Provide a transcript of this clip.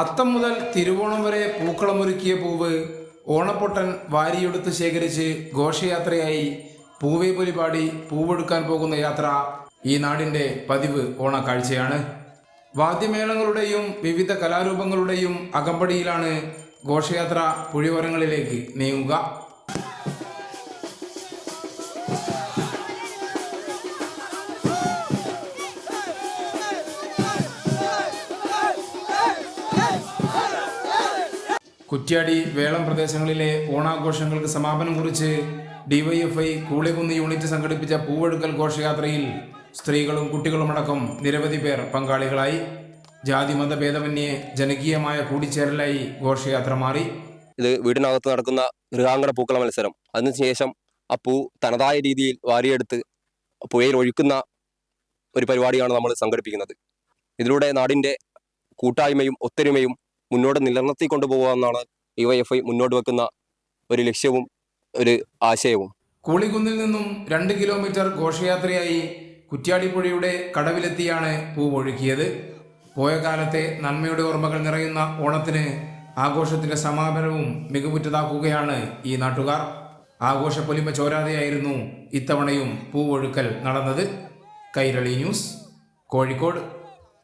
അത്തം മുതൽ തിരുവോണം വരെ പൂക്കളമൊരുക്കിയ പൂവ് ഓണപ്പൊട്ടൻ വാരിയെടുത്ത് ശേഖരിച്ച് ഘോഷയാത്രയായി പൂവേ പൊലി പാടി പൂവെടുക്കാൻ പോകുന്ന യാത്ര ഈ നാടിൻ്റെ പതിവ് ഓണക്കാഴ്ചയാണ്. വാദ്യമേളങ്ങളുടെയും വിവിധ കലാരൂപങ്ങളുടെയും അകമ്പടിയിലാണ് ഘോഷയാത്ര പുഴയോരങ്ങളിലേക്ക് നീങ്ങുക. കുറ്റ്യാടി, വേളം പ്രദേശങ്ങളിലെ ഓണാഘോഷങ്ങൾക്ക് സമാപനം കുറിച്ച് ഡിവൈഎഫ്ഐ കൂളികുന്ന് യൂണിറ്റ് സംഘടിപ്പിച്ച പൂവെടുക്കൽ ഘോഷയാത്രയിൽ സ്ത്രീകളും കുട്ടികളുമടക്കം നിരവധി പേർ പങ്കാളികളായി. ജാതിമത ഭേദമന്യേ ജനകീയമായ കൂടിച്ചേരലായി ഘോഷയാത്ര മാറി. ഇത് വീടിനകത്ത് നടക്കുന്ന ഗൃഹാങ്കണ പൂക്കള മത്സരം, അതിനുശേഷം ആ പൂ തനതായ രീതിയിൽ വാരിയെടുത്ത് പുഴയിൽ ഒഴുക്കുന്ന ഒരു പരിപാടിയാണ് നമ്മൾ സംഘടിപ്പിക്കുന്നത്. ഇതിലൂടെ നാടിൻ്റെ കൂട്ടായ്മയും ഒത്തൊരുമയും മുന്നോട്ട് നിലനിർത്തിക്കൊണ്ടുപോകുക എന്നാണ് ഡിവൈഎഫ്ഐ മുന്നോട്ട് വെക്കുന്ന ഒരു ലക്ഷ്യവും ഒരു ആശയവും. കൂളികുന്നിൽ നിന്നും 2 കിലോമീറ്റർ ഘോഷയാത്രയായി കുറ്റ്യാടിപ്പുഴയുടെ കടവിലെത്തിയാണ് പൂവൊഴുക്കിയത്. പോയ കാലത്തെ നന്മയുടെ ഓർമ്മകൾ നിറയുന്ന ഓണത്തിന് ആഘോഷത്തിന്റെ സമാപനവും മികവുറ്റതാക്കുകയാണ് ഈ നാട്ടുകാർ. ആഘോഷപ്പൊലിമ ചോരാതെയായിരുന്നു ഇത്തവണയും പൂവൊഴുക്കൽ നടന്നത്. കൈരളി ന്യൂസ്, കോഴിക്കോട്.